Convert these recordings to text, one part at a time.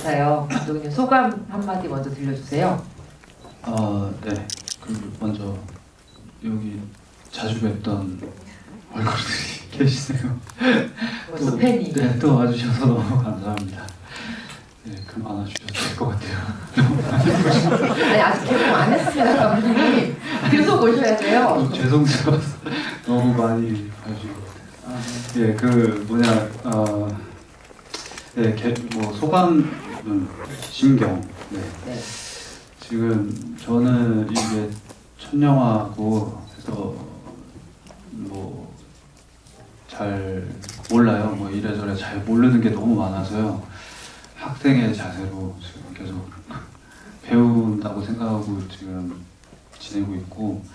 같아요. 감독님 소감 한마디 먼저 들려주세요. 네. 먼저 여기 자주 뵀던 얼굴들이 계시네요. 벌써 팬이. 네, 또 와주셔서 너무 감사합니다. 네, 그만 와주셔도 될 것 같아요. 아니 아직 개봉 안 했어요, 감독님. 계속 오셔야 돼요. 죄송스러워서 너무 많이 봐주시고. 예, 뭐 소감은 심경. 네. 네. 지금 저는 이게 첫 영화고 해서 뭐 잘 몰라요. 뭐 이래저래 잘 모르는 게 너무 많아서요. 학생의 자세로 지금 계속 배운다고 생각하고 지금 지내고 있고,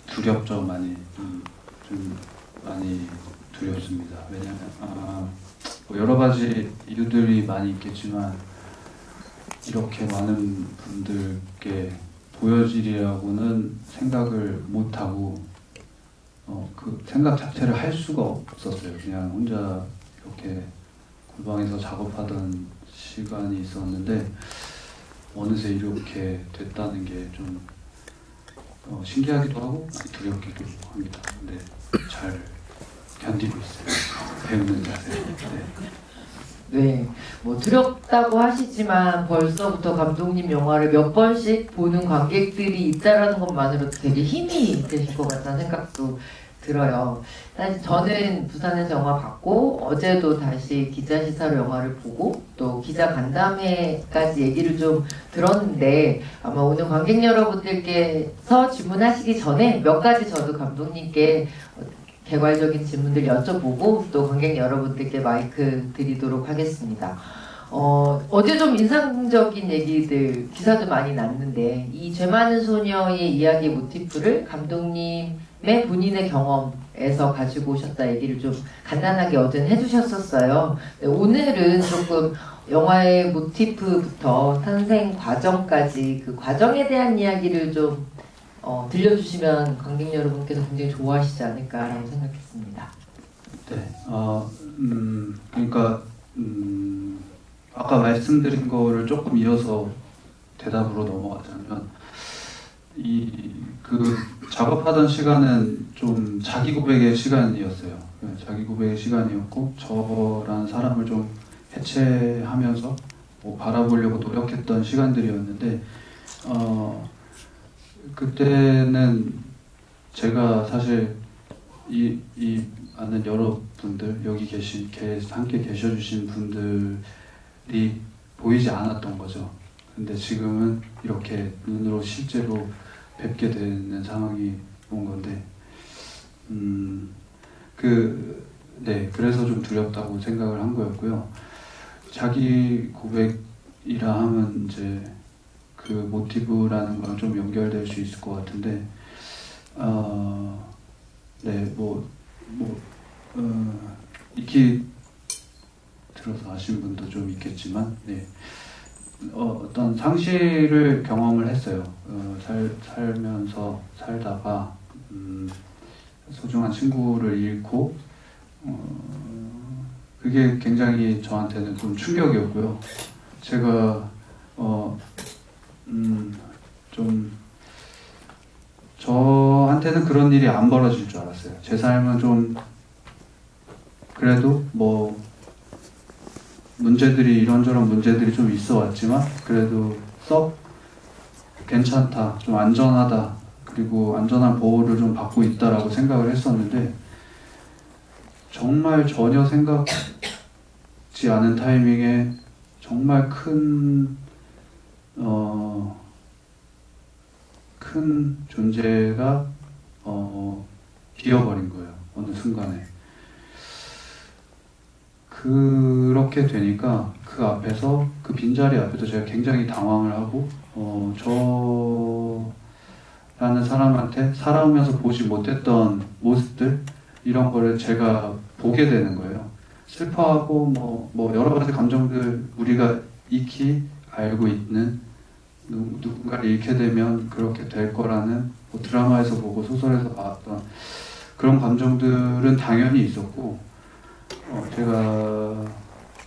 두렵죠. 많이 좀 많이 두렵습니다. 왜냐면 뭐 여러 가지 이유들이 많이 있겠지만 이렇게 많은 분들께 보여지리라고는 생각을 못하고 그 생각 자체를 할 수가 없었어요. 그냥 혼자 이렇게 골방에서 작업하던 시간이 있었는데 어느새 이렇게 됐다는 게 좀 신기하기도 하고 두렵기도 합니다. 근데 잘 견디고 있어요. 배우는 자세. 네, 뭐 두렵다고 하시지만 벌써부터 감독님 영화를 몇 번씩 보는 관객들이 있다라는 것만으로도 되게 힘이 되실 것 같다는 생각도 들어요. 사실 저는 부산에서 영화 봤고 어제도 다시 기자 시사로 영화를 보고 또 기자 간담회까지 얘기를 좀 들었는데 아마 오늘 관객 여러분들께서 질문하시기 전에 몇 가지 저도 감독님께 개괄적인 질문들 여쭤보고 또 관객 여러분들께 마이크 드리도록 하겠습니다. 어제 좀 인상적인 얘기들 기사도 많이 났는데 이 죄 많은 소녀의 이야기 모티프를 감독님의 본인의 경험에서 가지고 오셨다 얘기를 좀 간단하게 어제는 해주셨었어요. 네, 오늘은 조금 영화의 모티프부터 탄생 과정까지 그 과정에 대한 이야기를 좀 들려주시면 관객 여러분께서 굉장히 좋아하시지 않을까라고 생각했습니다. 네, 그러니까 아까 말씀드린 거를 조금 이어서 대답으로 넘어가자면 그 작업하던 시간은 좀 자기 고백의 시간이었어요. 자기 고백의 시간이었고 저라는 사람을 좀 해체하면서 뭐 바라보려고 노력했던 시간들이었는데 그때는 제가 사실 이 아는 여러분들 여기 함께 계셔주신 분들이 보이지 않았던 거죠. 근데 지금은 이렇게 눈으로 실제로 뵙게 되는 상황이 온 건데 그래서 좀 두렵다고 생각을 한 거였고요. 자기 고백이라 하면 이제 그 모티브라는 거랑 좀 연결될 수 있을 것 같은데 익히 들어서 아신 분도 좀 있겠지만 어떤 상실을 경험을 했어요. 살다가 소중한 친구를 잃고 그게 굉장히 저한테는 좀 충격이었고요. 제가 좀 저한테는 그런 일이 안 벌어질 줄 알았어요. 제 삶은 좀 그래도 뭐 이런저런 문제들이 좀 있어 왔지만 그래도 썩 괜찮다, 좀 안전하다, 그리고 안전한 보호를 좀 받고 있다라고 생각을 했었는데 정말 전혀 생각지 않은 타이밍에 정말 큰 존재가 비어버린 거예요. 어느 순간에. 그렇게 되니까 그 앞에서, 그 빈자리 앞에서 제가 굉장히 당황을 하고 저라는 사람한테 살아오면서 보지 못했던 모습들, 이런 거를 제가 보게 되는 거예요. 슬퍼하고 뭐 여러 가지 감정들, 우리가 익히 알고 있는, 누군가를 잃게 되면 그렇게 될 거라는 뭐 드라마에서 보고 소설에서 봤던 그런 감정들은 당연히 있었고 제가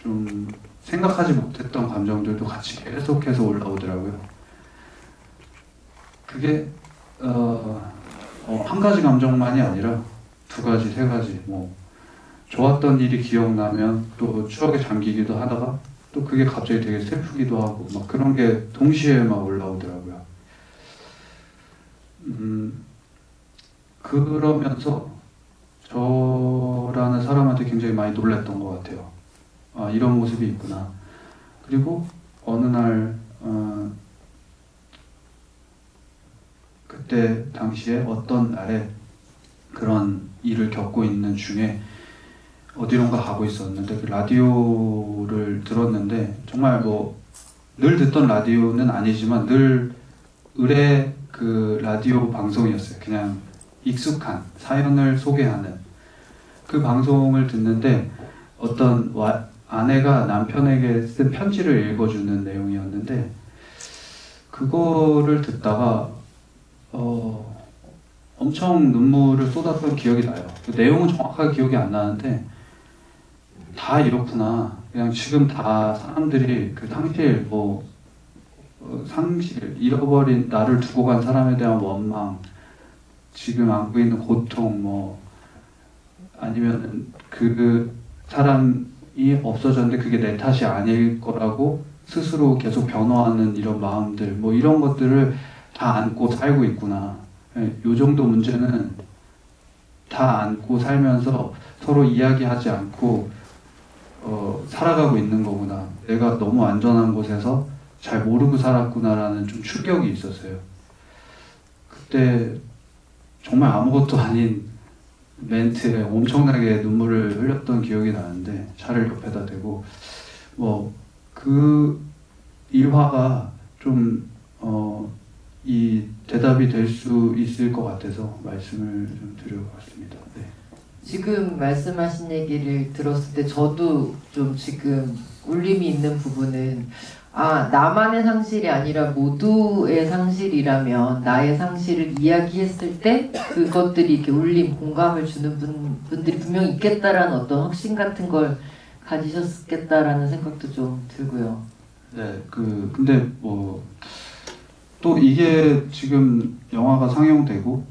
좀 생각하지 못했던 감정들도 같이 계속해서 올라오더라고요. 그게 한 가지 감정만이 아니라 두 가지, 세 가지, 뭐 좋았던 일이 기억나면 또 추억에 잠기기도 하다가 또 그게 갑자기 되게 슬프기도 하고 막 그런 게 동시에 막 올라오더라고요. 그러면서 저라는 사람한테 굉장히 많이 놀랐던 것 같아요. 아, 이런 모습이 있구나. 그리고 어느 날 그때 당시에 어떤 날에 그런 일을 겪고 있는 중에 어디론가 가고 있었는데 그 라디오를 들었는데 정말 뭐 늘 듣던 라디오는 아니지만 늘 의뢰 그 라디오 방송이었어요. 그냥 익숙한 사연을 소개하는 그 방송을 듣는데 어떤 아내가 남편에게 쓴 편지를 읽어주는 내용이었는데 그거를 듣다가 엄청 눈물을 쏟았던 기억이 나요. 그 내용은 정확하게 기억이 안 나는데 다 이렇구나. 그냥 지금 다 사람들이 그 상실, 상실, 잃어버린 나를 두고 간 사람에 대한 원망, 지금 안고 있는 고통, 아니면 그 사람이 없어졌는데 그게 내 탓이 아닐 거라고 스스로 계속 변호하는 이런 마음들, 이런 것들을 다 안고 살고 있구나. 요 정도 문제는 다 안고 살면서 서로 이야기하지 않고 살아가고 있는 거구나. 내가 너무 안전한 곳에서 잘 모르고 살았구나라는 좀 충격이 있었어요. 그때 정말 아무것도 아닌 멘트에 엄청나게 눈물을 흘렸던 기억이 나는데 차를 옆에다 대고 그 일화가 좀 이 대답이 될 수 있을 것 같아서 말씀을 좀 드려봤습니다. 네. 지금 말씀하신 얘기를 들었을 때 저도 좀 지금 울림이 있는 부분은 나만의 상실이 아니라 모두의 상실이라면 나의 상실을 이야기했을 때 그것들이 이렇게 울림, 공감을 주는 분들이 분명히 있겠다라는 어떤 확신 같은 걸 가지셨겠다라는 생각도 좀 들고요. 네, 근데 또 이게 지금 영화가 상영되고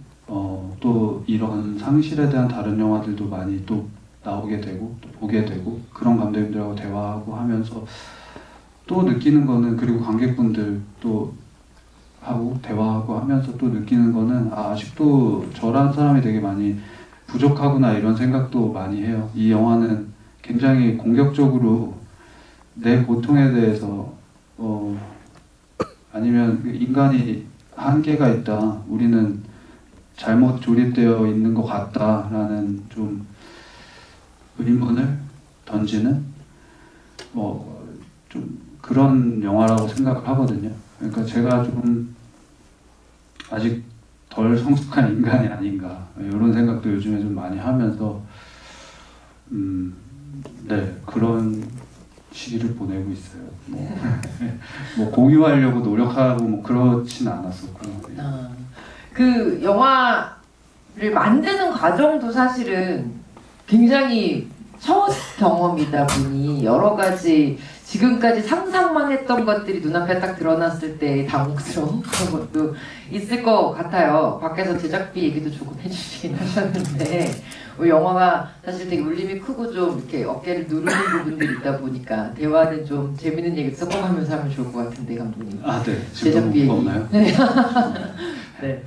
또 이런 상실에 대한 다른 영화들도 많이 또 나오게 되고 또 보게 되고 그런 감독님들하고 대화하고 하면서 또 느끼는 거는 그리고 관객분들 또 하고 대화하고 하면서 또 느끼는 거는 아직도 저라는 사람이 되게 많이 부족하구나 이런 생각도 많이 해요. 이 영화는 굉장히 공격적으로 내 고통에 대해서 아니면 인간이 한계가 있다. 우리는 잘못 조립되어 있는 것 같다라는 좀 의문을 던지는 좀 그런 영화라고 생각을 하거든요. 그러니까 제가 좀 아직 덜 성숙한 인간이 아닌가 이런 생각도 요즘에 좀 많이 하면서 네, 그런 시기를 보내고 있어요. 공유하려고 노력하고 그렇진 않았었고. 그 영화를 만드는 과정도 사실은 굉장히 첫 경험이다 보니 여러 가지 지금까지 상상만 했던 것들이 눈앞에 딱 드러났을 때 당혹스러운 그런 것도 있을 것 같아요. 밖에서 제작비 얘기도 조금 해주시긴 하셨는데 영화가 사실 되게 울림이 크고 좀 이렇게 어깨를 누르는 부분들이 있다 보니까 대화는 좀 재밌는 얘기 섞어가면서 하면 좋을 것 같은데 감독님. 네. 제작비 얘기. 없나요? 네. 네.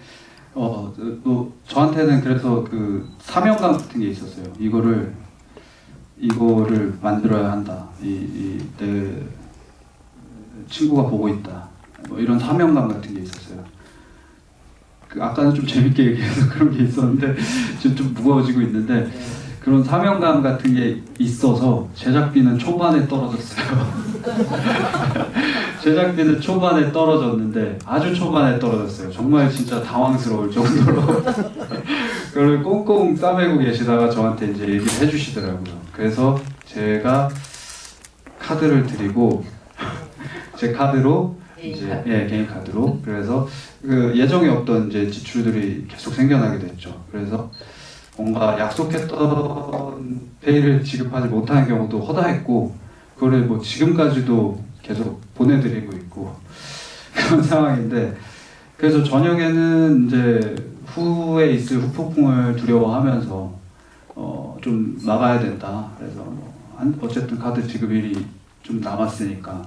또 저한테는 그래서 그 사명감 같은 게 있었어요. 이거를 만들어야 한다. 내 친구가 보고 있다. 이런 사명감 같은 게 있었어요. 아까는 좀 재밌게 얘기해서 그런 게 있었는데 지금 좀 무거워지고 있는데 그런 사명감 같은 게 있어서 제작비는 초반에 떨어졌어요. 제작비는 초반에 떨어졌는데 아주 초반에 떨어졌어요. 정말 진짜 당황스러울 정도로 그걸 꽁꽁 싸매고 계시다가 저한테 이제 얘기를 해주시더라고요. 그래서 제가 카드를 드리고 제 카드로 개인 카드로 그래서 그 예정에 없던 이제 지출들이 계속 생겨나게 됐죠. 그래서 뭔가 약속했던 페이를 지급하지 못하는 경우도 허다했고 그거를 뭐 지금까지도 계속 보내드리고 있고 그런 상황인데, 그래서 저녁에는 이제 후에 있을 후폭풍을 두려워하면서 좀 막아야 된다. 그래서 어쨌든 카드 지급일이 좀 남았으니까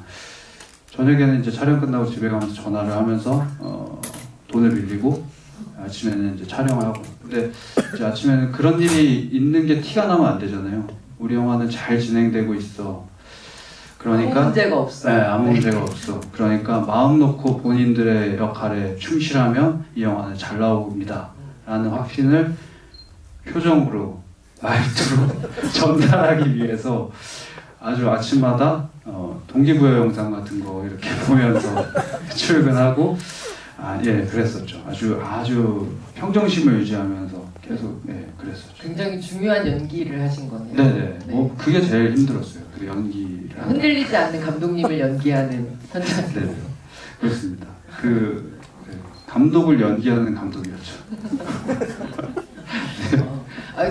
저녁에는 이제 촬영 끝나고 집에 가면서 전화를 하면서 돈을 빌리고 아침에는 이제 촬영을 하고. 근데 이제 아침에는 그런 일이 있는 게 티가 나면 안 되잖아요. 우리 영화는 잘 진행되고 있어. 그러니까 아무 문제가 없어. 네, 아무 문제가 없어. 그러니까 마음 놓고 본인들의 역할에 충실하면 이 영화는 잘 나옵니다. 라는 확신을 표정으로, 말투로 전달하기 위해서 아주 아침마다 동기부여 영상 같은 거 이렇게 보면서 출근하고, 예, 그랬었죠. 아주 평정심을 유지하면서 계속, 예, 그랬었죠. 굉장히 중요한 연기를 하신 거네요. 네네. 뭐 그게 제일 힘들었어요. 그 연기를 하는. 흔들리지 않는 감독님을 연기하는 현장. 네, 그렇습니다. 감독을 연기하는 감독이었죠.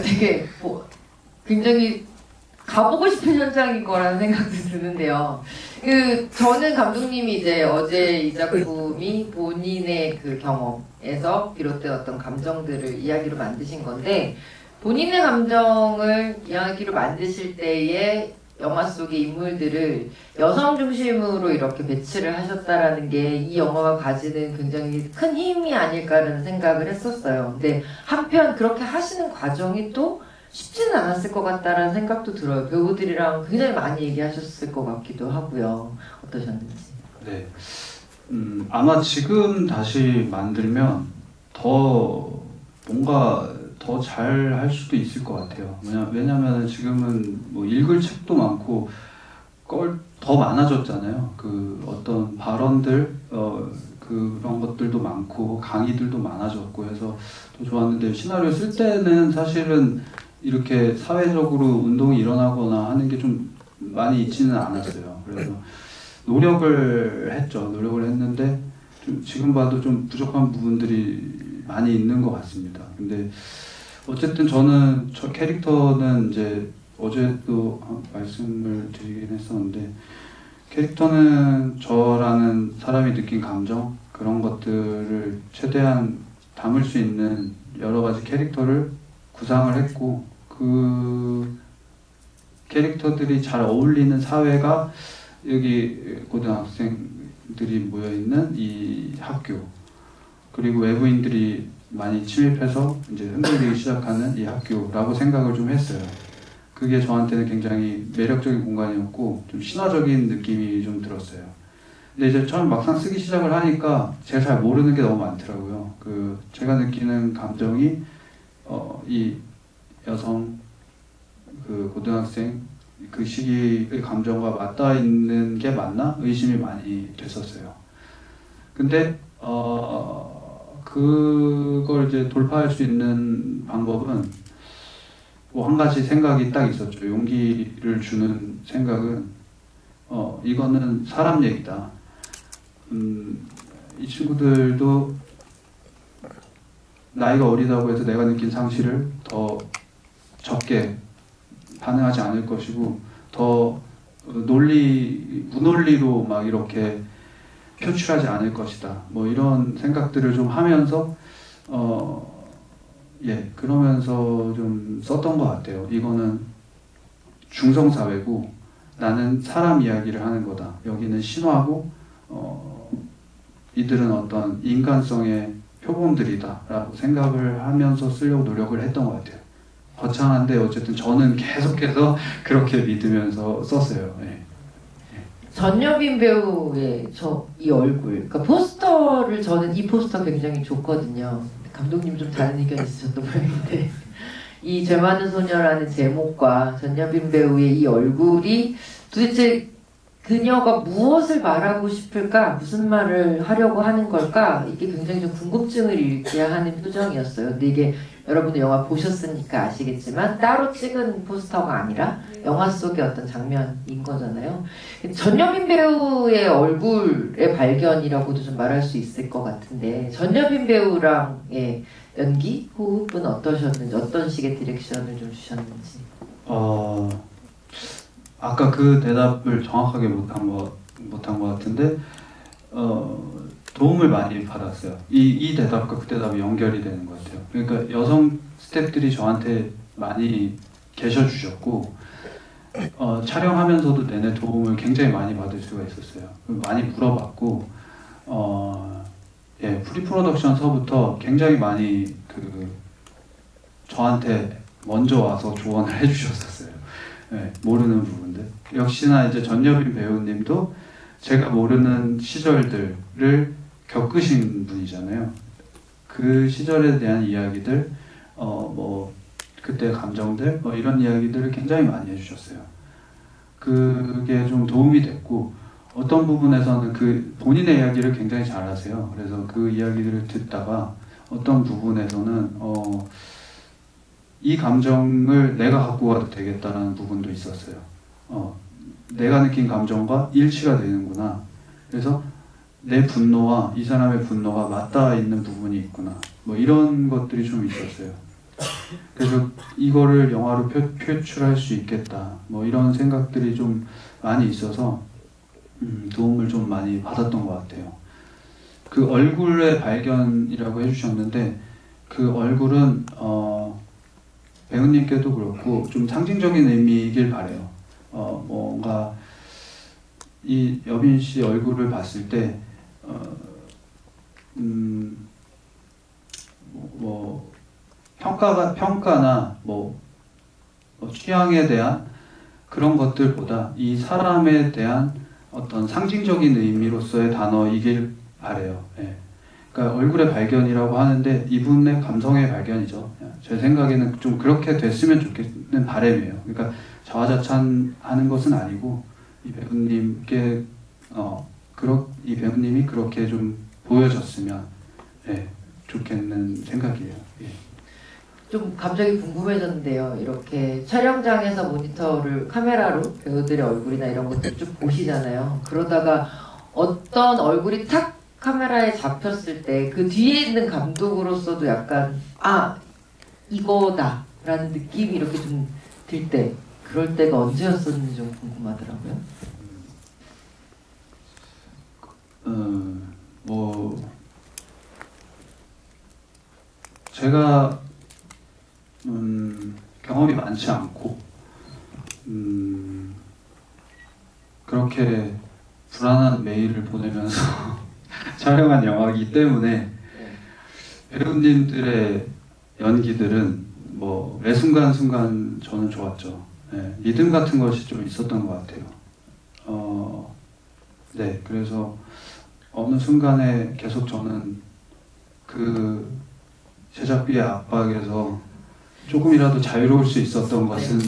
되게 굉장히 가보고 싶은 현장인 거라는 생각도 드는데요. 저는 감독님이 이제 어제 이 작품이 본인의 그 경험에서 비롯된 어떤 감정들을 이야기로 만드신 건데, 본인의 감정을 이야기로 만드실 때에 영화 속의 인물들을 여성 중심으로 이렇게 배치를 하셨다라는 게 이 영화가 가지는 굉장히 큰 힘이 아닐까라는 생각을 했었어요. 근데 한편 그렇게 하시는 과정이 또 쉽지는 않았을 것 같다라는 생각도 들어요. 배우들이랑 굉장히 많이 얘기하셨을 것 같기도 하고요. 어떠셨는지. 네. 아마 지금 다시 만들면 뭔가 더 잘 할 수도 있을 것 같아요. 왜냐면 지금은 뭐 읽을 책도 많고 더 많아졌잖아요. 그 어떤 발언들, 그런 것들도 많고 강의들도 많아졌고 해서 더 좋았는데, 시나리오 쓸 때는 사실은 이렇게 사회적으로 운동이 일어나거나 하는 게 좀 많이 있지는 않았어요. 그래서 노력을 했는데 좀 지금 봐도 좀 부족한 부분들이 많이 있는 것 같습니다. 근데 어쨌든 저는 저 캐릭터는 이제 어제도 말씀을 드리긴 했었는데, 캐릭터는 저라는 사람이 느낀 감정, 그런 것들을 최대한 담을 수 있는 여러 가지 캐릭터를 구상을 했고, 그 캐릭터들이 잘 어울리는 사회가 여기 고등학생들이 모여있는 이 학교, 그리고 외부인들이 많이 침입해서 이제 흔들리기 시작하는 이 학교라고 생각을 좀 했어요. 그게 저한테는 굉장히 매력적인 공간이었고 좀 신화적인 느낌이 좀 들었어요. 근데 이제 처음 막상 쓰기 시작을 하니까 제가 잘 모르는 게 너무 많더라고요. 제가 느끼는 감정이 이 여성, 고등학생 그 시기의 감정과 맞닿아 있는 게 맞나 의심이 많이 됐었어요. 근데 그걸 이제 돌파할 수 있는 방법은 뭐 한 가지 생각이 딱 있었죠. 용기를 주는 생각은 이거는 사람 얘기다. 이 친구들도 나이가 어리다고 해서 내가 느낀 상실을 더 적게 반응하지 않을 것이고, 더 무논리로 막 이렇게 표출하지 않을 것이다. 뭐 이런 생각들을 좀 하면서 그러면서 좀 썼던 것 같아요. 이거는 중성사회고 나는 사람 이야기를 하는 거다. 여기는 신화고 이들은 어떤 인간성의 표본들이다 라고 생각을 하면서 쓰려고 노력을 했던 것 같아요. 거창한데 어쨌든 저는 계속해서 그렇게 믿으면서 썼어요. 네. 전여빈 배우의 이 얼굴, 그러니까 포스터를 저는 이 포스터 굉장히 좋거든요. 감독님 좀 다른 의견 있으셨던 모양인데, 이 죄 많은 소녀라는 제목과 전여빈 배우의 이 얼굴이 도대체 그녀가 무엇을 말하고 싶을까? 무슨 말을 하려고 하는 걸까? 이게 굉장히 좀 궁금증을 일게 하는 표정이었어요. 근데 이게 여러분도 영화 보셨으니까 아시겠지만 따로 찍은 포스터가 아니라 영화 속의 어떤 장면인 거잖아요. 전여빈 배우의 얼굴의 발견이라고도 좀 말할 수 있을 것 같은데, 전여빈 배우랑의 연기, 호흡은 어떠셨는지, 어떤 식의 디렉션을 좀 주셨는지. 아까 그 대답을 정확하게 못한 것 같은데 도움을 많이 받았어요. 이 대답과 그 대답이 연결이 되는 것 같아요. 그러니까 여성 스태프들이 저한테 많이 계셔주셨고 촬영하면서도 내내 도움을 굉장히 많이 받을 수가 있었어요. 많이 물어봤고 예, 프리프로덕션서부터 굉장히 많이 저한테 먼저 와서 조언을 해주셨었어요. 예, 모르는 부분들. 역시나 이제 전여빈 배우님도 제가 모르는 시절들을 겪으신 분이잖아요. 그 시절에 대한 이야기들, 뭐 그때 감정들, 뭐 이런 이야기들을 굉장히 많이 해주셨어요. 그게 좀 도움이 됐고 어떤 부분에서는 그 본인의 이야기를 굉장히 잘하세요. 그래서 그 이야기들을 듣다가 어떤 부분에서는 이 감정을 내가 갖고 가도 되겠다는 부분도 있었어요. 내가 느낀 감정과 일치가 되는구나. 그래서 내 분노와 이 사람의 분노가 맞닿아 있는 부분이 있구나. 뭐 이런 것들이 좀 있었어요. 그래서 이거를 영화로 표출할 수 있겠다. 뭐 이런 생각들이 좀 많이 있어서 도움을 좀 많이 받았던 것 같아요. 그 얼굴의 발견이라고 해주셨는데 그 얼굴은 배우님께도 그렇고 좀 상징적인 의미이길 바래요. 뭔가 이 여빈 씨 얼굴을 봤을 때 뭐 평가나 뭐 취향에 대한 그런 것들보다 이 사람에 대한 어떤 상징적인 의미로서의 단어이길 바래요. 예. 그러니까 얼굴의 발견이라고 하는데 이분의 감성의 발견이죠. 제 생각에는 좀 그렇게 됐으면 좋겠는 바람이에요. 그러니까 자화자찬하는 것은 아니고 이 배우님께 이 배우님이 그렇게 좀 보여졌으면 예, 좋겠는 생각이에요. 예. 좀 갑자기 궁금해졌는데요. 이렇게 촬영장에서 모니터를 카메라로 배우들의 얼굴이나 이런 것들 쭉 보시잖아요. 그러다가 어떤 얼굴이 탁 카메라에 잡혔을 때 그 뒤에 있는 감독으로서도 약간 이거다 라는 느낌이 이렇게 좀 들 때, 그럴 때가 언제였었는지 좀 궁금하더라고요. 뭐 제가 경험이 많지 않고 그렇게 불안한 메일을 보내면서 촬영한 영화이기 때문에 배우님들의 연기들은 뭐 매 순간순간 저는 좋았죠. 네, 리듬 같은 것이 좀 있었던 것 같아요. 네, 그래서 어느 순간에 계속 저는 그 제작비의 압박에서 조금이라도 자유로울 수 있었던 것은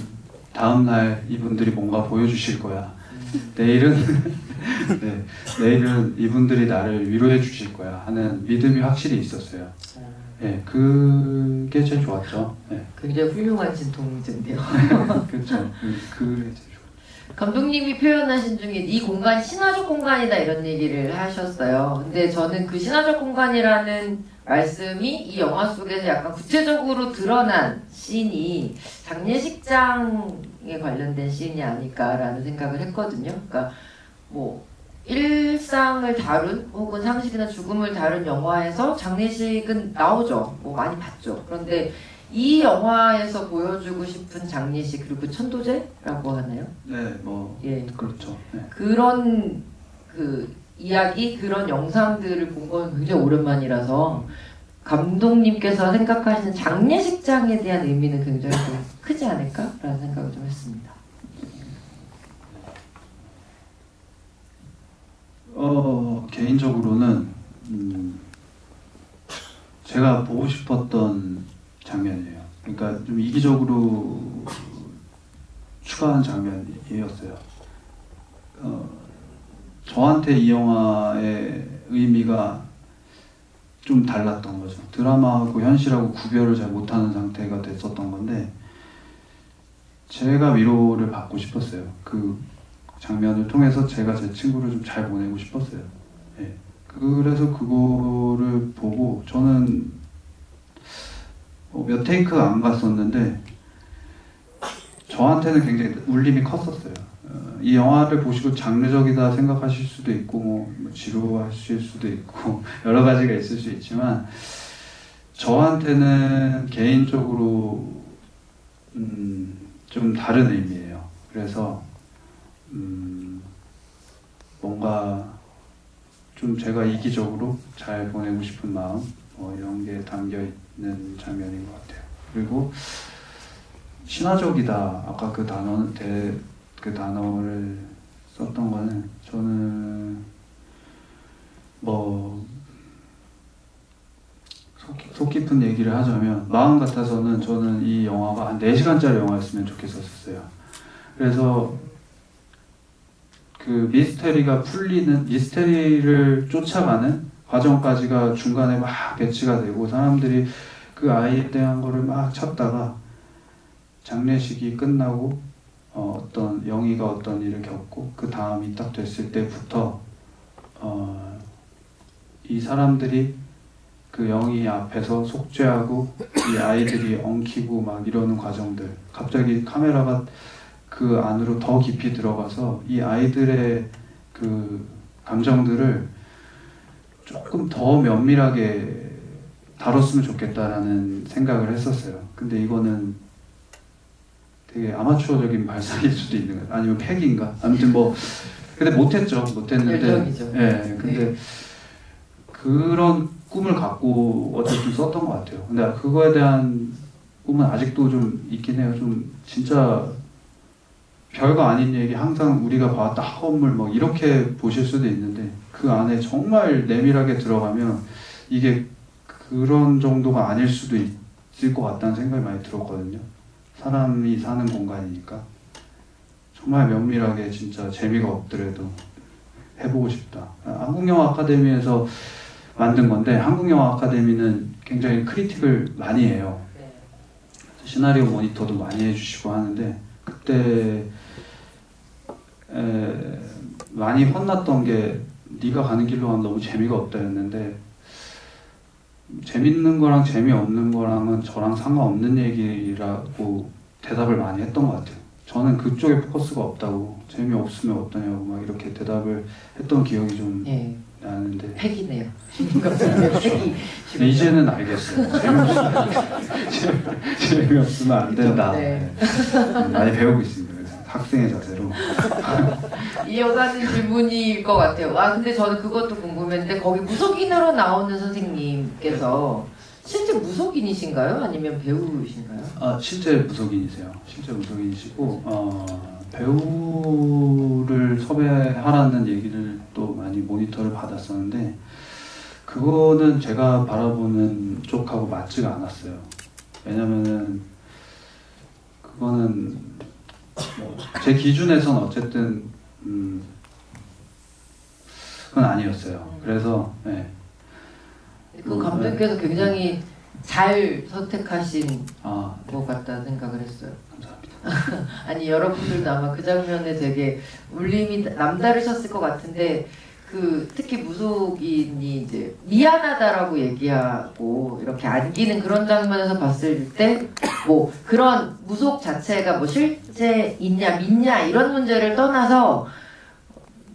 다음날 이분들이 뭔가 보여주실 거야. 내일은 네, 내일은 이분들이 나를 위로해 주실 거야 하는 믿음이 확실히 있었어요. 네, 그게 제일 좋았죠. 네. 굉장히 훌륭한 진통제인데요. 그렇죠. 그게 제일 좋았죠. 감독님이 표현하신 중에 이 공간이 신화적 공간이다 이런 얘기를 하셨어요. 근데 저는 그 신화적 공간이라는 말씀이 이 영화 속에서 약간 구체적으로 드러난 씬이 장례식장에 관련된 씬이 아닐까라는 생각을 했거든요. 그러니까 뭐 일상을 다룬 혹은 상실이나 죽음을 다룬 영화에서 장례식은 나오죠. 뭐 많이 봤죠. 그런데 이 영화에서 보여주고 싶은 장례식, 그리고 천도제라고 하나요? 네, 뭐 예, 그렇죠. 네. 그런 그 이야기, 그런 영상들을 본 건 굉장히 오랜만이라서 감독님께서 생각하시는 장례식장에 대한 의미는 굉장히 좀 크지 않을까라는 생각을 좀 했습니다. 개인적으로는 제가 보고 싶었던 장면이에요. 그러니까 좀 이기적으로 추가한 장면이었어요. 저한테 이 영화의 의미가 좀 달랐던 거죠. 드라마하고 현실하고 구별을 잘 못하는 상태가 됐었던 건데 제가 위로를 받고 싶었어요. 그 장면을 통해서 제가 제 친구를 좀 잘 보내고 싶었어요. 예. 그래서 그거를 보고 저는 몇 테이크 안 갔었는데 저한테는 굉장히 울림이 컸었어요. 이 영화를 보시고 장르적이다 생각하실 수도 있고 뭐 지루하실 수도 있고 여러 가지가 있을 수 있지만 저한테는 개인적으로 좀 다른 의미예요. 그래서 뭔가 좀 제가 이기적으로 잘 보내고 싶은 마음 이런 게 담겨 있는 장면인 것 같아요. 그리고 신화적이다 아까 그 단어를 썼던 거는 저는 뭐 속 깊은 얘기를 하자면 마음 같아서는 저는 이 영화가 한 4시간짜리 영화였으면 좋겠었어요. 그래서 그 미스테리를 쫓아가는 과정까지가 중간에 막 배치가 되고 사람들이 그 아이에 대한 거를 막 찾다가 장례식이 끝나고 어떤 영희가 어떤 일을 겪고 그 다음이 딱 됐을 때부터 이 사람들이 그 영희 앞에서 속죄하고 이 아이들이 엉키고 막 이러는 과정들 갑자기 카메라가 그 안으로 더 깊이 들어가서 이 아이들의 그 감정들을 조금 더 면밀하게 다뤘으면 좋겠다라는 생각을 했었어요. 근데 이거는 되게 아마추어적인 발상일 수도 있는 거예요. 아니면 팩인가? 아무튼 뭐 근데 못했는데 열정이죠. 예, 근데 그런 꿈을 갖고 어쨌든 썼던 것 같아요. 근데 그거에 대한 꿈은 아직도 좀 있긴 해요. 좀 진짜 별거 아닌 얘기 항상 우리가 봐왔다 학원물 뭐 이렇게 보실 수도 있는데 그 안에 정말 내밀하게 들어가면 이게 그런 정도가 아닐 수도 있을 것 같다는 생각이 많이 들었거든요. 사람이 사는 공간이니까 정말 면밀하게 진짜 재미가 없더라도 해보고 싶다. 한국영화 아카데미에서 만든 건데 한국영화 아카데미는 굉장히 크리틱을 많이 해요. 시나리오 모니터도 많이 해주시고 하는데 그때 많이 혼났던 게 네가 가는 길로 가면 너무 재미가 없다였는데 재밌는 거랑 재미없는 거랑은 저랑 상관없는 얘기라고 대답을 많이 했던 것 같아요. 저는 그쪽에 포커스가 없다고 재미없으면 어떠냐고 막 이렇게 대답을 했던 기억이 좀 나는데 팩이네요. 이제는 알겠어요. 재미없으면 안 된다. 네. 많이 배우고 있습니다. 학생의 자세로. 이어가는 질문일 것 같아요. 근데 저는 그것도 궁금했는데 거기 무속인으로 나오는 선생님께서 실제 무속인이신가요? 아니면 배우이신가요? 실제 무속인이세요. 실제 무속인이시고 배우를 섭외하라는 얘기를 또 많이 모니터를 받았었는데 그거는 제가 바라보는 쪽하고 맞지가 않았어요. 왜냐면은 그거는 제 기준에선 어쨌든 그건 아니었어요. 그래서 그 감독께서 굉장히 잘 선택하신 것 같다는 생각을 했어요. 감사합니다. 아니 여러분들도 아마 그 장면에 되게 울림이 남다르셨을 것 같은데 특히 무속인이 이제 미안하다라고 얘기하고 이렇게 안기는 그런 장면에서 봤을 때 뭐 그런 무속 자체가 뭐 실제 있냐 믿냐 이런 문제를 떠나서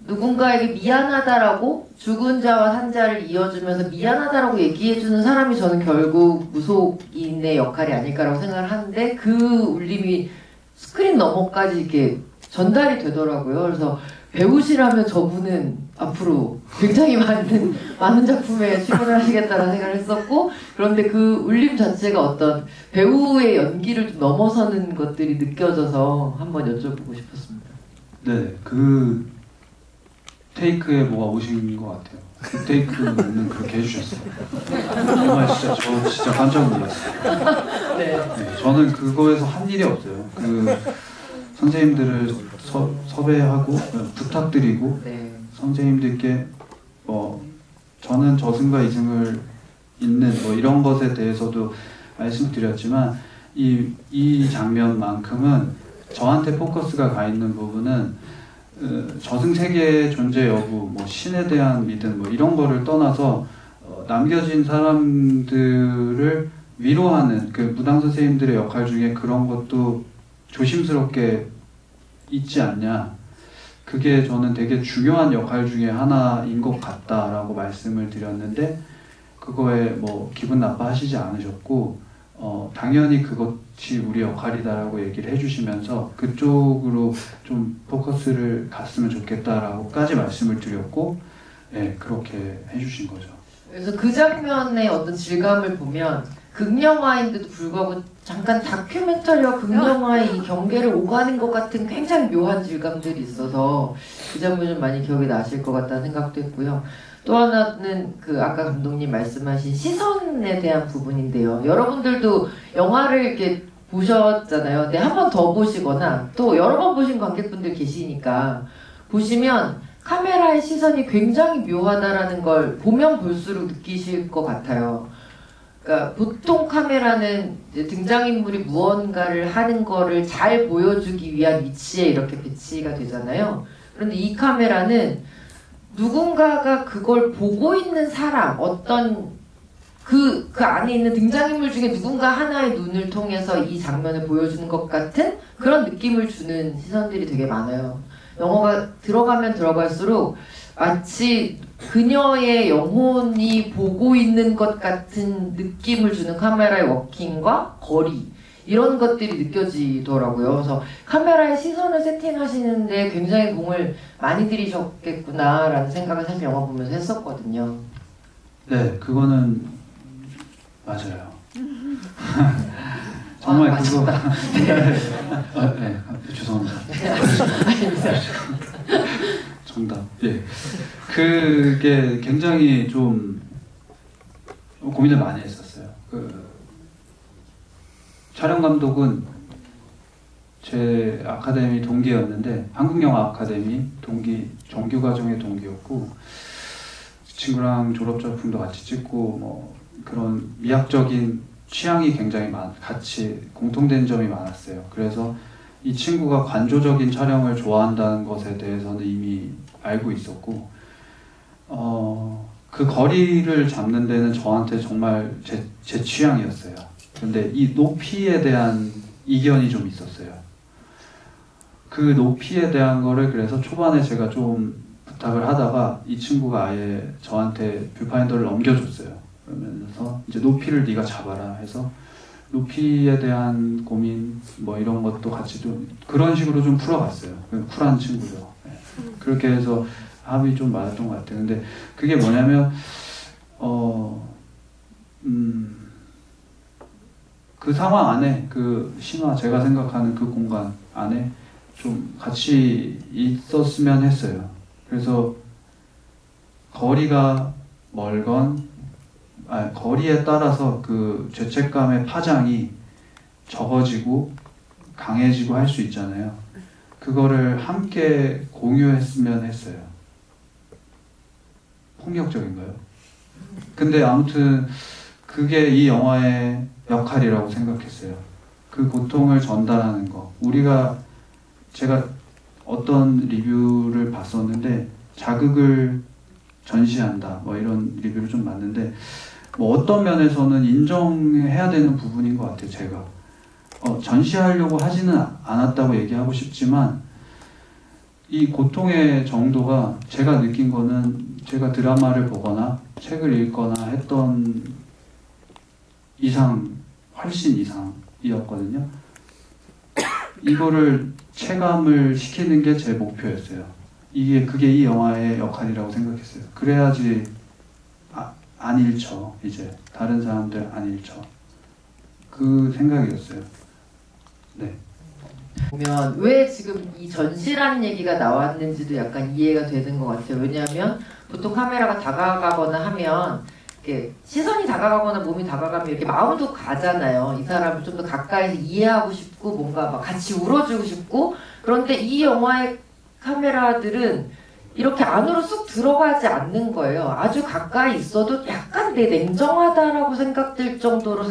누군가에게 미안하다라고 죽은 자와 산 자를 이어주면서 미안하다라고 얘기해주는 사람이 저는 결국 무속인의 역할이 아닐까라고 생각을 하는데 그 울림이 스크린 너머까지 이렇게 전달이 되더라고요. 그래서 배우시라면 저분은 앞으로 굉장히 많은 작품에 출연을 하시겠다는 생각을 했었고 그런데 그 울림 자체가 어떤 배우의 연기를 좀 넘어서는 것들이 느껴져서 한번 여쭤보고 싶었습니다. 네, 그 테이크에 뭐가 오신 것 같아요. 그 테이크는 그렇게 해주셨어요. 정말 진짜 저 진짜 깜짝 놀랐어요. 네. 저는 그거에서 한 일이 없어요. 그 선생님들을 섭외하고 부탁드리고 선생님들께 저는 저승과 이승을 잇는 이런 것에 대해서도 말씀드렸지만 이 장면만큼은 저한테 포커스가 가 있는 부분은 저승 세계의 존재 여부, 신에 대한 믿음 이런 거를 떠나서 남겨진 사람들을 위로하는 그 무당 선생님들의 역할 중에 그런 것도 조심스럽게 있지 않냐. 그게 저는 되게 중요한 역할 중에 하나인 것 같다라고 말씀을 드렸는데 그거에 뭐 기분 나빠하시지 않으셨고 당연히 그것이 우리 역할이다라고 얘기를 해주시면서 그쪽으로 좀 포커스를 갔으면 좋겠다라고까지 말씀을 드렸고 네, 그렇게 해주신 거죠. 그래서 그 장면의 어떤 질감을 보면 극영화인데도 불구하고 잠깐 다큐멘터리와 극영화의 이 경계를 오가는 것 같은 굉장히 묘한 질감들이 있어서 그 장면이 좀 많이 기억이 나실 것 같다는 생각도 했고요. 또 하나는 그 아까 감독님 말씀하신 시선에 대한 부분인데요. 여러분들도 영화를 이렇게 보셨잖아요. 근데 한 번 더 보시거나 또 여러 번 보신 관객분들 계시니까 보시면 카메라의 시선이 굉장히 묘하다라는 걸 보면 볼수록 느끼실 것 같아요. 그러니까 보통 카메라는 이제 등장인물이 무언가를 하는 거를 잘 보여주기 위한 위치에 이렇게 배치가 되잖아요. 그런데 이 카메라는 누군가가 그걸 보고 있는 사람, 어떤 그 안에 있는 등장인물 중에 누군가 하나의 눈을 통해서 이 장면을 보여주는 것 같은 그런 느낌을 주는 시선들이 되게 많아요. 영화가 들어가면 들어갈수록 마치 그녀의 영혼이 보고 있는 것 같은 느낌을 주는 카메라의 워킹과 거리 이런 것들이 느껴지더라고요. 그래서 카메라의 시선을 세팅하시는데 굉장히 공을 많이 들이셨겠구나라는 생각을 사실 영화 보면서 했었거든요. 네, 그거는 맞아요. 정말 그거. 네, 죄송합니다. 정답. 예. 그게 굉장히 좀 고민을 많이 했었어요. 촬영 감독은 제 아카데미 동기였는데 한국영화 아카데미 동기 정규과정의 동기였고 친구랑 졸업 작품도 같이 찍고 뭐 그런 미학적인 취향이 굉장히 같이 공통된 점이 많았어요. 그래서 이 친구가 관조적인 촬영을 좋아한다는 것에 대해서는 이미 알고 있었고 그 거리를 잡는 데는 저한테 정말 제 취향이었어요. 근데 이 높이에 대한 이견이 좀 있었어요. 그 높이에 대한 거를 그래서 초반에 제가 좀 부탁을 하다가 이 친구가 아예 저한테 뷰파인더를 넘겨줬어요. 그러면서 이제 높이를 네가 잡아라 해서 높이에 대한 고민 뭐 이런 것도 같이 좀 그런 식으로 좀 풀어갔어요. 쿨한 친구죠. 네. 그렇게 해서 합이 좀 맞았던 것 같아요. 근데 그게 뭐냐면 그 상황 안에 그 신화 제가 생각하는 그 공간 안에 좀 같이 있었으면 했어요. 그래서 거리가 멀건 거리에 따라서 그 죄책감의 파장이 적어지고 강해지고 할 수 있잖아요. 그거를 함께 공유했으면 했어요. 폭력적인가요? 근데 아무튼 그게 이 영화의 역할이라고 생각했어요. 그 고통을 전달하는 거. 제가 어떤 리뷰를 봤었는데 자극을 전시한다 뭐 이런 리뷰를 좀 봤는데 뭐 어떤 면에서는 인정해야 되는 부분인 것 같아요. 제가 전시하려고 하지는 않았다고 얘기하고 싶지만 이 고통의 정도가 제가 느낀 거는 제가 드라마를 보거나 책을 읽거나 했던 이상 훨씬 이상이었거든요. 이거를 체감을 시키는 게 제 목표였어요. 그게 이 영화의 역할이라고 생각했어요. 그래야지 안 잃죠. 이제 다른 사람들 안 잃죠. 그 생각이었어요. 네. 보면 왜 지금 이 전시라는 얘기가 나왔는지도 약간 이해가 되는 것 같아요. 왜냐하면 보통 카메라가 다가가거나 하면 이렇게 시선이 다가가거나 몸이 다가가면 이렇게 마음도 가잖아요. 이 사람을 좀 더 가까이서 이해하고 싶고 뭔가 막 같이 울어주고 싶고. 그런데 이 영화의 카메라들은 이렇게 안으로 쑥 들어가지 않는 거예요. 아주 가까이 있어도 약간 냉정하다라고 생각될 정도로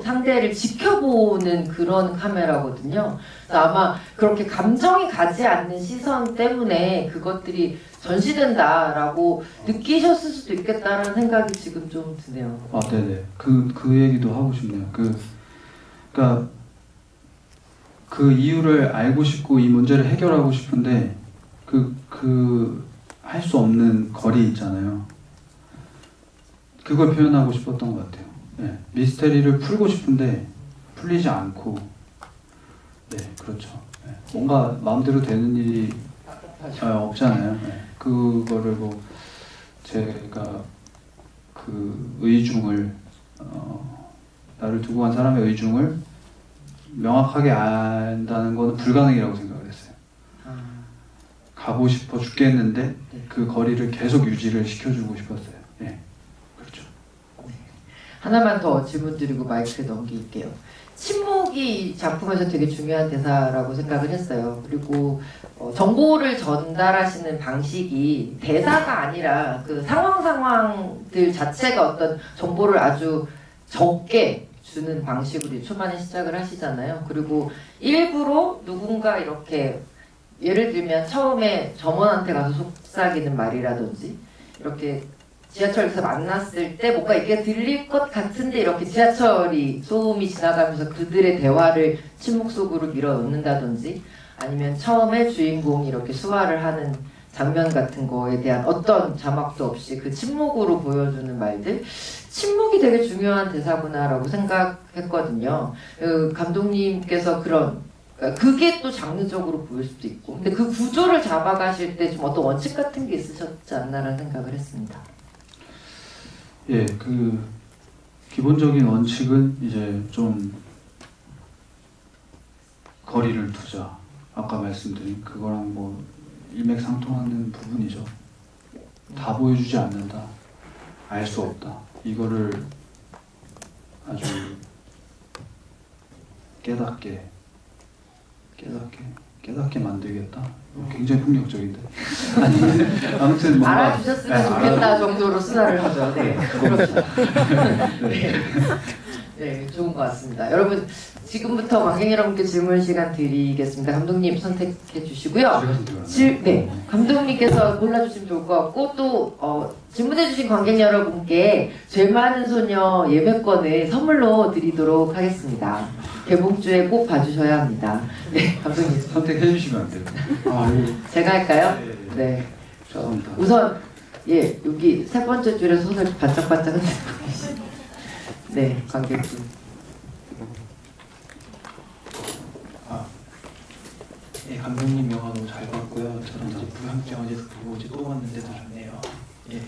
상대를 지켜보는 그런 카메라거든요. 그래서 아마 그렇게 감정이 가지 않는 시선 때문에 그것들이 전시된다라고 느끼셨을 수도 있겠다라는 생각이 지금 좀 드네요. 아, 네네. 그 얘기도 하고 싶네요. 그러니까 그 이유를 알고 싶고 이 문제를 해결하고 싶은데 할 수 없는 거리 있잖아요. 그걸 표현하고 싶었던 것 같아요. 네, 미스테리를 풀고 싶은데 풀리지 않고, 네, 그렇죠. 네, 뭔가 마음대로 되는 일이 없잖아요. 네, 그거를 뭐 제가 그 의중을 나를 두고 간 사람의 의중을 명확하게 안다는 건 불가능이라고 생각을 했어요. 가고 싶어 죽겠는데 네. 그 거리를 계속 유지를 시켜주고 싶었어요. 예, 그렇죠. 네. 하나만 더 질문 드리고 마이크 넘길게요. 침묵이 이 작품에서 되게 중요한 대사라고 생각을 했어요. 그리고 정보를 전달하시는 방식이 대사가 아니라 그 상황들 자체가 어떤 정보를 아주 적게 주는 방식으로 초반에 시작을 하시잖아요. 그리고 일부러 누군가 이렇게 예를 들면 처음에 점원한테 가서 속삭이는 말이라든지 이렇게 지하철에서 만났을 때 뭔가 이게 들릴 것 같은데 이렇게 지하철이 소음이 지나가면서 그들의 대화를 침묵 속으로 밀어넣는다든지 아니면 처음에 주인공이 이렇게 수화를 하는 장면 같은 거에 대한 어떤 자막도 없이 그 침묵으로 보여주는 말들, 침묵이 되게 중요한 대사구나라고 생각했거든요. 감독님께서 그게 또 장르적으로 보일 수도 있고, 근데 그 구조를 잡아가실 때 좀 어떤 원칙 같은 게 있으셨지 않나라는 생각을 했습니다. 예, 그 기본적인 원칙은 이제 좀 거리를 두자. 아까 말씀드린 그거랑 뭐 일맥상통하는 부분이죠. 다 보여주지 않는다. 알 수 없다. 이거를 아주 깨닫게 만들겠다. 굉장히 폭력적인데. 아니, 아무튼 뭔가 알아주셨으면 좋겠다 정도로 수사를 하죠. 네, 그렇죠. 네. 네, 좋은 것 같습니다. 여러분, 지금부터 관객 여러분께 질문 시간 드리겠습니다. 감독님 선택해 주시고요. 네, 감독님께서 골라주시면 좋을 것 같고 또 질문해 주신 관객 여러분께 죄 많은 소녀 예매권을 선물로 드리도록 하겠습니다. 개봉주에 꼭 봐주셔야 합니다. 네, 감독님 선택해 주시면 안 돼요. 제가 할까요? 네. 죄송합니다. 우선 예, 여기 세 번째 줄에 손을 반짝반짝 흔들고 계신 네, 관객분. 예, 감독님 영화 너무 잘 봤고요. 저는 이제 부양병원에서 보고 이제 또 봤는데도 좋네요. 예.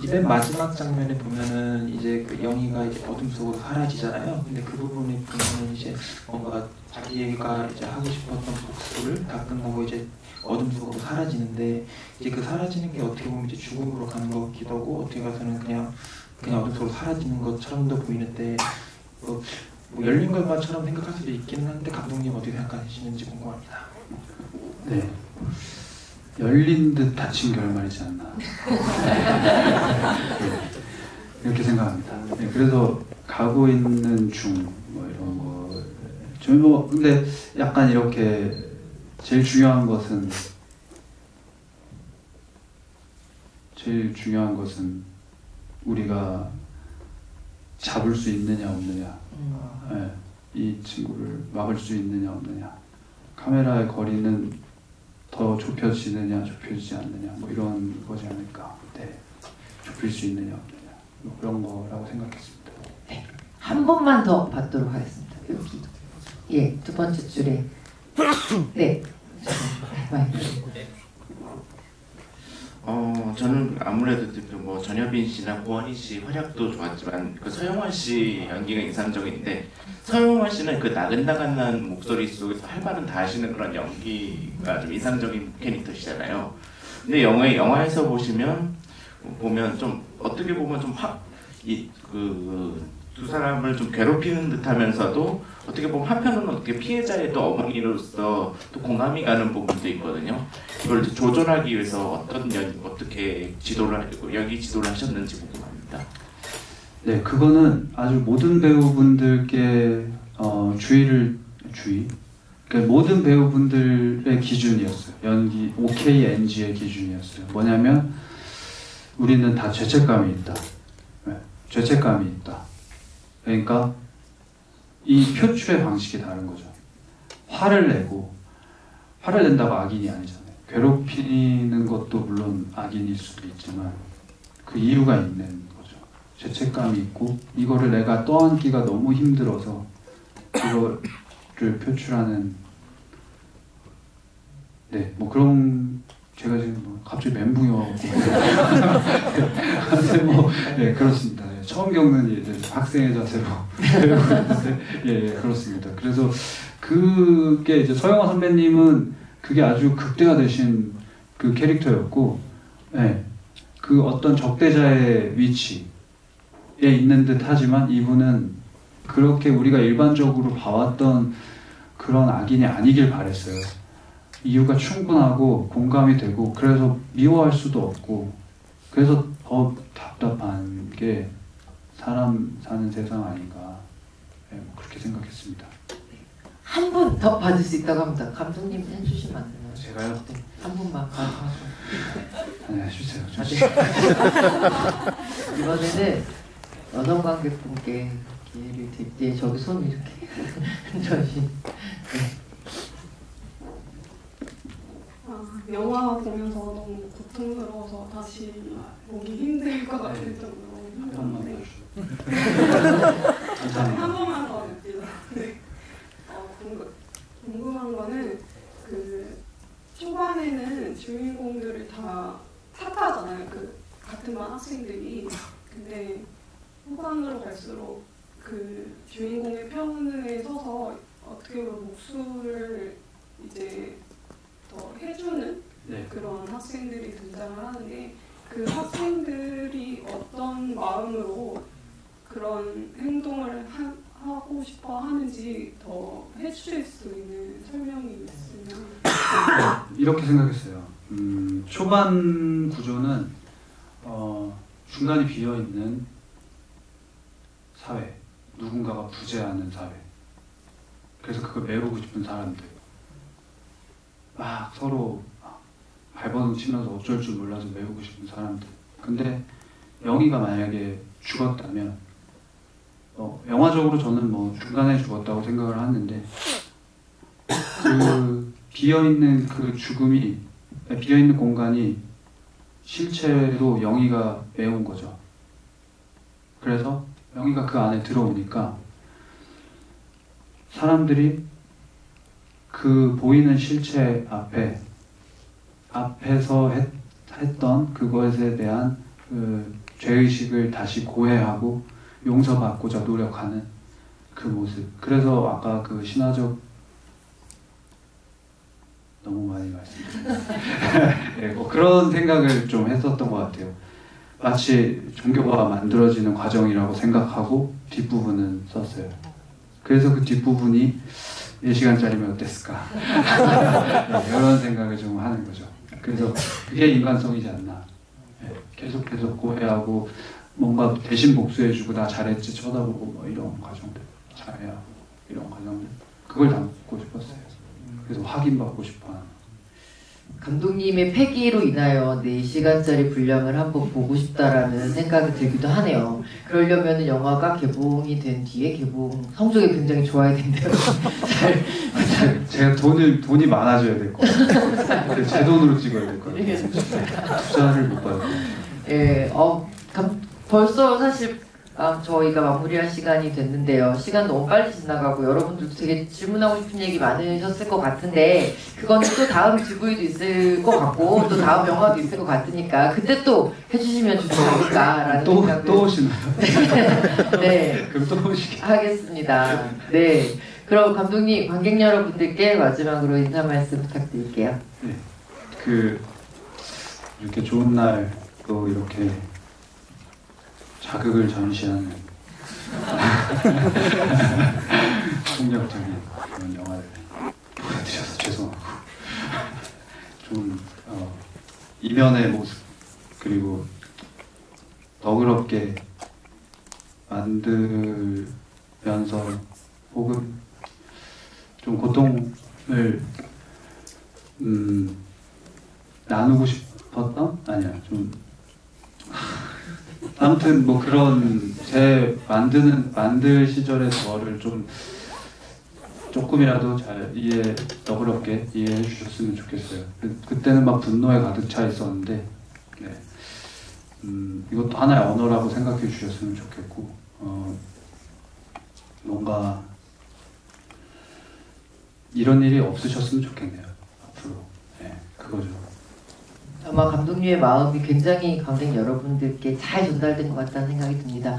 이제 맨 마지막 장면에 보면은 이제 그 영희가 이제 어둠 속으로 사라지잖아요. 근데 그 부분에 보면은 이제 뭔가 자기가 이제 하고 싶었던 복수를 다 끝나고 이제 어둠 속으로 사라지는데 이제 그 사라지는 게 어떻게 보면 이제 죽음으로 가는 것 같기도 하고 어떻게 가서는 그냥 어둠 속으로 사라지는 것처럼도 보이는데 뭐 열린 것만처럼 생각할 수도 있기는 한데 감독님 어떻게 생각하시는지 궁금합니다. 네. 열린 듯 닫힌 결말이지 않나. 네. 이렇게 생각합니다. 네, 그래서 가고 있는 중 뭐 이런 거. 저는 뭐 근데 약간 이렇게 제일 중요한 것은 우리가 잡을 수 있느냐 없느냐. 네, 이 친구를 막을 수 있느냐 없느냐. 카메라의 거리는 더 좁혀지느냐 좁혀지지 않느냐 뭐 이런 거지 않을까. 네, 좁힐 수 있느냐 없느냐 뭐 그런 거라고 생각했습니다. 네, 한 번만 더 받도록 하겠습니다. 여기 예, 두 번째 줄에 네, 마이크. 저는 아무래도 뭐 전여빈 씨나 고원희 씨 활약도 좋았지만 그 서영원 씨 연기가 인상적인데 서영원 씨는 그 나긋나긋한 목소리 속에서 할 말은 다 하시는 그런 연기가 좀 인상적인 캐릭터시잖아요. 근데 영화에서 보면 좀 어떻게 보면 좀 두 사람을 좀 괴롭히는 듯하면서도 어떻게 보면 한편으로는 어떻게 피해자의 또 어머니로서 또 공감이 가는 부분도 있거든요. 이걸 이제 조절하기 위해서 어떻게 연기 지도를 하셨는지 궁금합니다. 네, 그거는 아주 모든 배우분들께 그러니까 모든 배우분들의 기준이었어요. 연기 OKNG의 기준이었어요. 뭐냐면 우리는 다 죄책감이 있다. 네, 죄책감이 있다. 그러니까 이 표출의 방식이 다른 거죠. 화를 낸다고 악인이 아니잖아요. 괴롭히는 것도 물론 악인일 수도 있지만 그 이유가 있는 거죠. 죄책감이 있고 이거를 내가 떠안기가 너무 힘들어서 이거를 표출하는 네, 뭐 그런 제가 지금 뭐 갑자기 멘붕이 와가지고 뭐, 네, 그렇습니다. 네, 처음 겪는 이제 학생의 자세로 배우고 있는데 예, 그렇습니다. 그래서 그게 이제 서영화 선배님은 그게 아주 극대화되신 그 캐릭터였고, 예, 그 어떤 적대자의 위치에 있는 듯하지만 이분은 그렇게 우리가 일반적으로 봐왔던 그런 악인이 아니길 바랬어요. 이유가 충분하고 공감이 되고 그래서 미워할 수도 없고 그래서 더 답답한 게 사람 사는 세상 아닌가 네, 뭐 그렇게 생각했습니다. 한 분 더 받을 수 있다고 합니다. 감독님 해주시면 안 되나요? 제가요? 네, 한 분만 가져가서. 네, 해주세요. 이번에는 여성 관객분께 기회를 드릴게요. 저기 손 이렇게 저기. 네. 영화 보면서 너무 고통스러워서 다시 보기 힘들 것 같을 정도로 힘들었는데 한 번만 더 냅시다. 네. 궁금한 거는 그 초반에는 주인공들을 다 탓하잖아요. 그 같은 반 학생들이. 근데 후반으로 갈수록 그 주인공의 편에 서서 어떻게 보면 목소리를 이제 더 해주는 네. 그런 학생들이 등장을 하는데 그 학생들이 어떤 마음으로 그런 행동을 하고 싶어 하는지 더 해주실 수 있는 설명이 있으면. 이렇게 생각했어요. 초반 구조는 중간이 비어있는 사회, 누군가가 부재하는 사회. 그래서 그걸 메우고 싶은 사람들. 막 서로 발버둥 치면서 어쩔 줄 몰라서 메우고 싶은 사람들. 근데 영희가 만약에 죽었다면 영화적으로 저는 뭐 중간에 죽었다고 생각을 하는데 그 비어있는 그 죽음이 비어있는 공간이 실체로 영희가 메운 거죠. 그래서 영희가 그 안에 들어오니까 사람들이 그 보이는 실체 앞에서 했던 그것에 대한 그 죄의식을 다시 고해하고 용서받고자 노력하는 그 모습. 그래서 아까 그 신화적 너무 많이 말씀드렸네요. 네, 뭐 그런 생각을 좀 했었던 것 같아요. 마치 종교가 만들어지는 과정이라고 생각하고 뒷부분은 썼어요. 그래서 그 뒷부분이 4시간짜리면 어땠을까? 네, 이런 생각을 좀 하는 거죠. 그래서 그게 인간성이지 않나. 네, 계속 고해하고 뭔가 대신 복수해주고 나 잘했지 쳐다보고 뭐 이런 과정들, 잘해야 이런 과정들, 그걸 담고 싶었어요. 그래서 확인받고 싶어하는. 감독님의 패기로 인하여 4시간짜리 분량을 한번 보고 싶다라는 생각이 들기도 하네요. 그러려면 영화가 개봉이 된 뒤에 개봉 성적이 굉장히 좋아야 된대요. 제가 돈이 많아져야 될 것 같아요. 제 돈으로 찍어야 될 것 같아요. 투자를 못 받아요. 예, 벌써 사실 저희가 마무리할 시간이 됐는데요. 시간 너무 빨리 지나가고 여러분들도 되게 질문하고 싶은 얘기 많으셨을 것 같은데 그거는 또 다음 GV도 있을 것 같고 또 다음 영화도 있을 것 같으니까 그때 또 해주시면 좋지 않을까라는 생각을 또 오시나요? 네, 그럼 또 오시게 하겠습니다. 네, 그럼 감독님, 관객 여러분들께 마지막으로 인사 말씀 부탁드릴게요. 네, 이렇게 좋은 날 또 이렇게 자극을 전시하는 폭력적인 그런 영화를 보여드려서 죄송하고 좀 이면의 모습 그리고 너그럽게 만들면서 혹은 좀 고통을 나누고 싶었던? 아니야 좀 아무튼 뭐 그런 제 만들 시절의 저를 좀 조금이라도 잘 너그럽게 이해해 주셨으면 좋겠어요. 그때는 막 분노에 가득 차 있었는데, 네. 이것도 하나의 언어라고 생각해 주셨으면 좋겠고, 뭔가 이런 일이 없으셨으면 좋겠네요. 앞으로. 네, 그거죠. 아마 감독님의 마음이 굉장히 관객 여러분들께 잘 전달된 것 같다는 생각이 듭니다.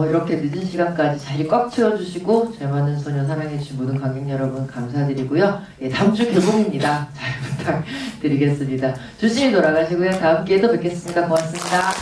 이렇게 늦은 시간까지 자리 꽉 채워주시고 제 많은 소녀 사랑해주신 모든 관객 여러분 감사드리고요. 예, 다음 주 개봉입니다. 잘 부탁드리겠습니다. 조심히 돌아가시고요. 다음 기회에 또 뵙겠습니다. 고맙습니다.